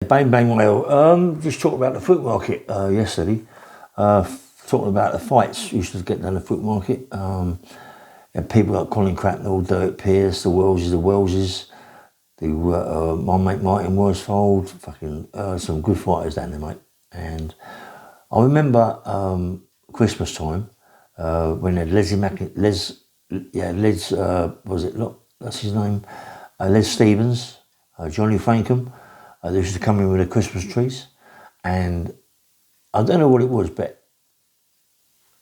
bang bang. Well, just talked about the fruit market yesterday. Talking about the fights used to get down the fruit market. And people like Colin Cracknell, Derek Pearce, the Welleses, my mate Martin Worsfold, fucking some good fighters down there, mate. And I remember Christmas time when they had that's his name, Les Stevens, Johnny Frankham. They used to come in with their Christmas trees, and I don't know what it was, but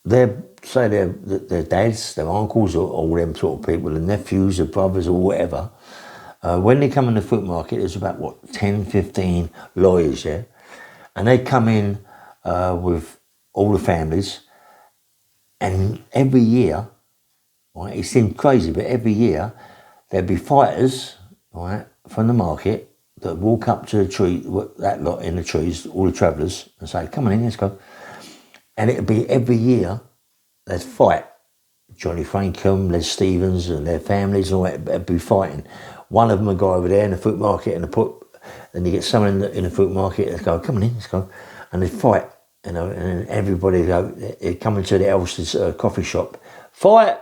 their dads, their uncles, or all them sort of people, the nephews, the brothers, or whatever. When they come in the fruit market, there's about 10, 15 lawyers, yeah, and they come in with all the families, and every year, right, it seemed crazy, but every year there'd be fighters, right, from the market that walk up to the tree, that lot in the trees, all the travellers, and say, "Come on in, let's go." And it'd be every year they'd fight. Johnny Frankham, Les Stevens, and their families, and all that, they'd be fighting. One of them would go over there in the fruit market, and you get someone in the fruit market, and go, "Come on in, let's go," and they'd fight. You know, and everybody they'd come into the Elston's coffee shop, fight,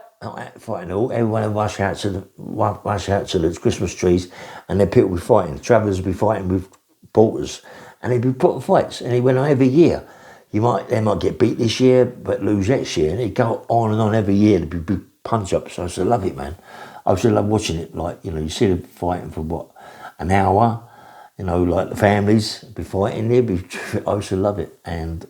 fighting all. Everyone would rush out to the Christmas trees, and then people would be fighting. Travellers would be fighting with porters, and they'd be putting fights. And he went on every year. They might get beat this year, but lose next year, and it'd go on and on every year. There'd be big punch ups. I used to love it, man. I used to love watching it. Like, you know, you see them fighting for an hour. You know, like the families be fighting there. I used to love it. And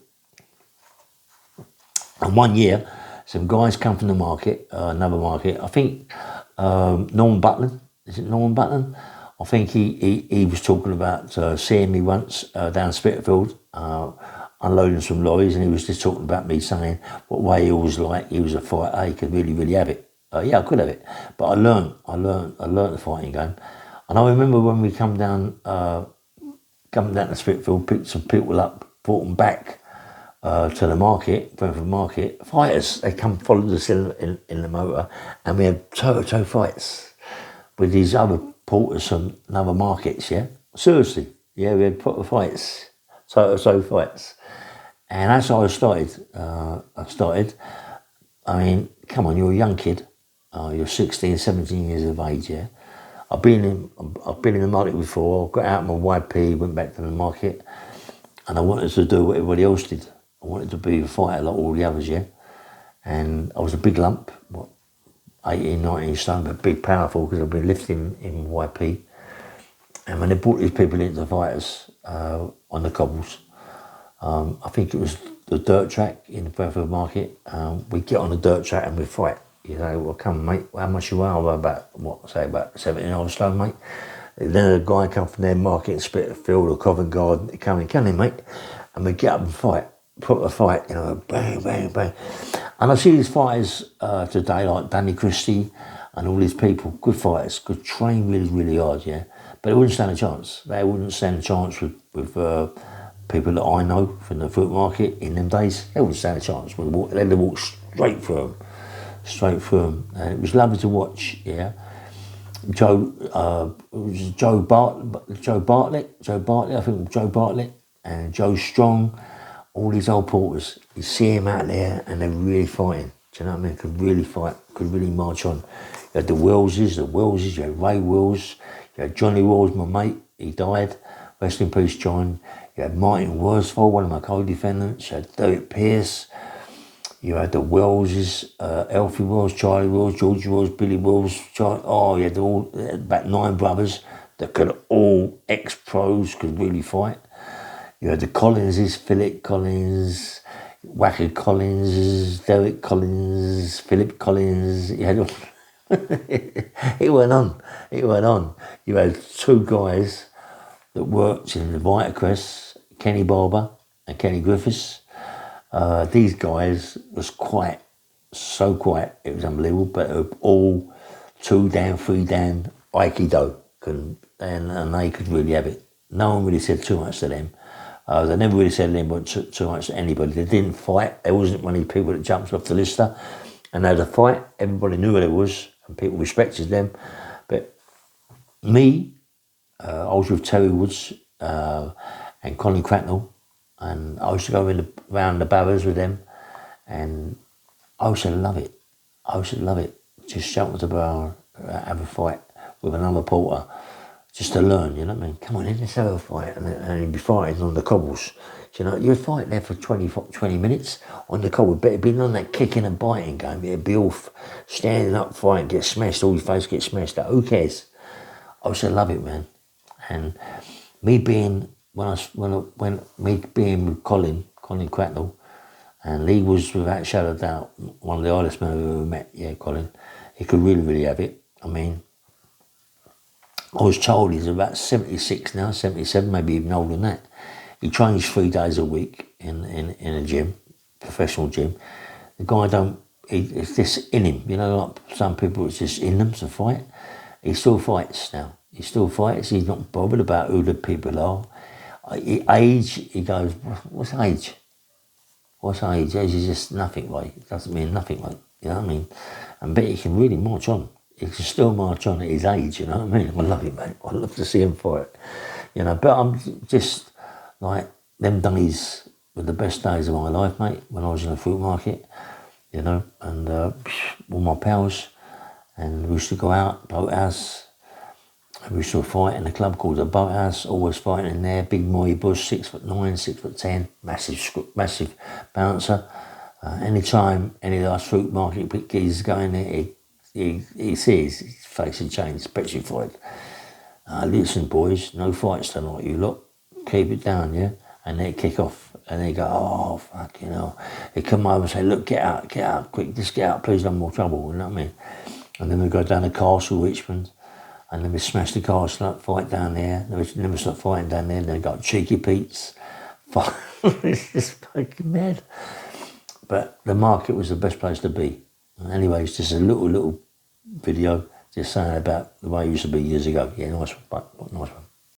one year, some guys come from the market, another market. I think Norman Butland. Is it Norman Butland? I think he was talking about seeing me once down Spitalfield, unloading some lorries, and he was just talking about me, saying what way he was like. He was a fighter. He could really have it. Yeah, I could have it, but I learned the fighting game. And I remember when we come down to Spitalfield, picked some people up, brought them back to the market, Brentford Market. Fighters, they come followed us in the motor, and we had toe fights with these other porters from other markets. Yeah, seriously, yeah, we had proper fights, toe fights, and that's how I started. I mean, come on, you're a young kid. You're 16, 17 years of age. Yeah, I've been in the market before. Got out of my YP, went back to the market, and I wanted to do what everybody else did. I wanted to be a fighter like all the others, yeah. And I was a big lump, 18, 19 stone, but big, powerful, because I've been lifting in YP. And when they brought these people into the fighters on the cobbles, I think it was the dirt track in the Brentford Market. We get on the dirt track and we fight. You know, well, come, mate, how much you are? Well, about 17 stone, mate. Then a guy come from their market in Spitalfield or Covent Garden, they come in, mate, and we get up and fight. Put a fight, you know, bang, bang, bang. And I see these fighters today, like Danny Christie and all these people, good fighters, could train really hard, yeah. But they wouldn't stand a chance. They wouldn't stand a chance with people that I know from the fruit market in them days. They wouldn't stand a chance. They'd walk straight through them. And it was lovely to watch, yeah. Joe Bartlett, and Joe Strong, all these old porters. You see him out there and they're really fighting. Do you know what I mean? Could really fight, could really march on. You had the Welleses, you had Ray Wills, you had Johnny Wills, my mate, he died. Rest in peace, John. You had Martin Worsfold, one of my co-defendants. You had Derek Pearce. You had the Welleses, Alfie Wells, Charlie Wells, Georgie Wells, Billy Wells. You had about 9 brothers that could all, ex-pros, could really fight. You had the Collinses, Philip Collins, Wacker Collins, Derek Collins, Philip Collins. You had it went on. You had 2 guys that worked in the Vitacrist, Kenny Barber and Kenny Griffiths. These guys was so quiet, it was unbelievable, but they were all 2 down, 3 down, Aikido, and they could really have it. No one really said too much to them. They never really said anything too much to anybody. They didn't fight. There wasn't one of these people that jumped off the lister and had a fight. Everybody knew who they was and people respected them. But me, I was with Terry Woods and Colin Cracknell, and I used to go around the barrows with them, and I used to love it. I used to love it. Just shout to the barrow, have a fight with another porter, just to learn, you know what I mean? Come on in, let's have a fight. And he'd be fighting on the cobbles. You know, you'd fight there for 20 minutes on the cobble, but it'd be on that kicking and biting game. It'd be all standing up, fighting, get smashed, all your face get smashed out. Who cares? I used to love it, man. And me being, when me being with Colin Cracknell, and Lee was, without a shadow of doubt, one of the hardest men I've ever met. Yeah, Colin. He could really, really have it. I mean, I was told he's about 76 now, 77, maybe even older than that. He trains 3 days a week in a gym, professional gym. The guy it's just in him, you know, like some people, it's just in them to fight. He still fights now. He still fights. He's not bothered about who the people are. Age, he goes, what's age? What's age? Age is just nothing, like, it doesn't mean nothing, like, you know what I mean? And but he can really march on. He can still march on at his age, you know what I mean? I love it, mate. I love to see him fight, you know. But I'm just, like, them days were the best days of my life, mate, when I was in the fruit market, you know, and all my pals, and we used to go out, boathouse, and we used to fight in a club called the Boathouse, always fighting in there, big Moy Bush, 6'9", 6'10", massive bouncer. Anytime any of those fruit market geezers go in there, he sees his face had changed, petrified. Listen, boys, no fights tonight, you lot. Keep it down, yeah? And they kick off. And they go, oh, fucking hell. They come over and say, look, get out, quick, just get out, please, no more trouble, you know what I mean? And then we go down to Castle, Richmond, and then we smash the castle up, fight down there. Then we start fighting down there, and then got Cheeky Pete's. It's just fucking mad. But the market was the best place to be. And anyway, it's just a little video just saying about the way it used to be years ago. Yeah, nice one.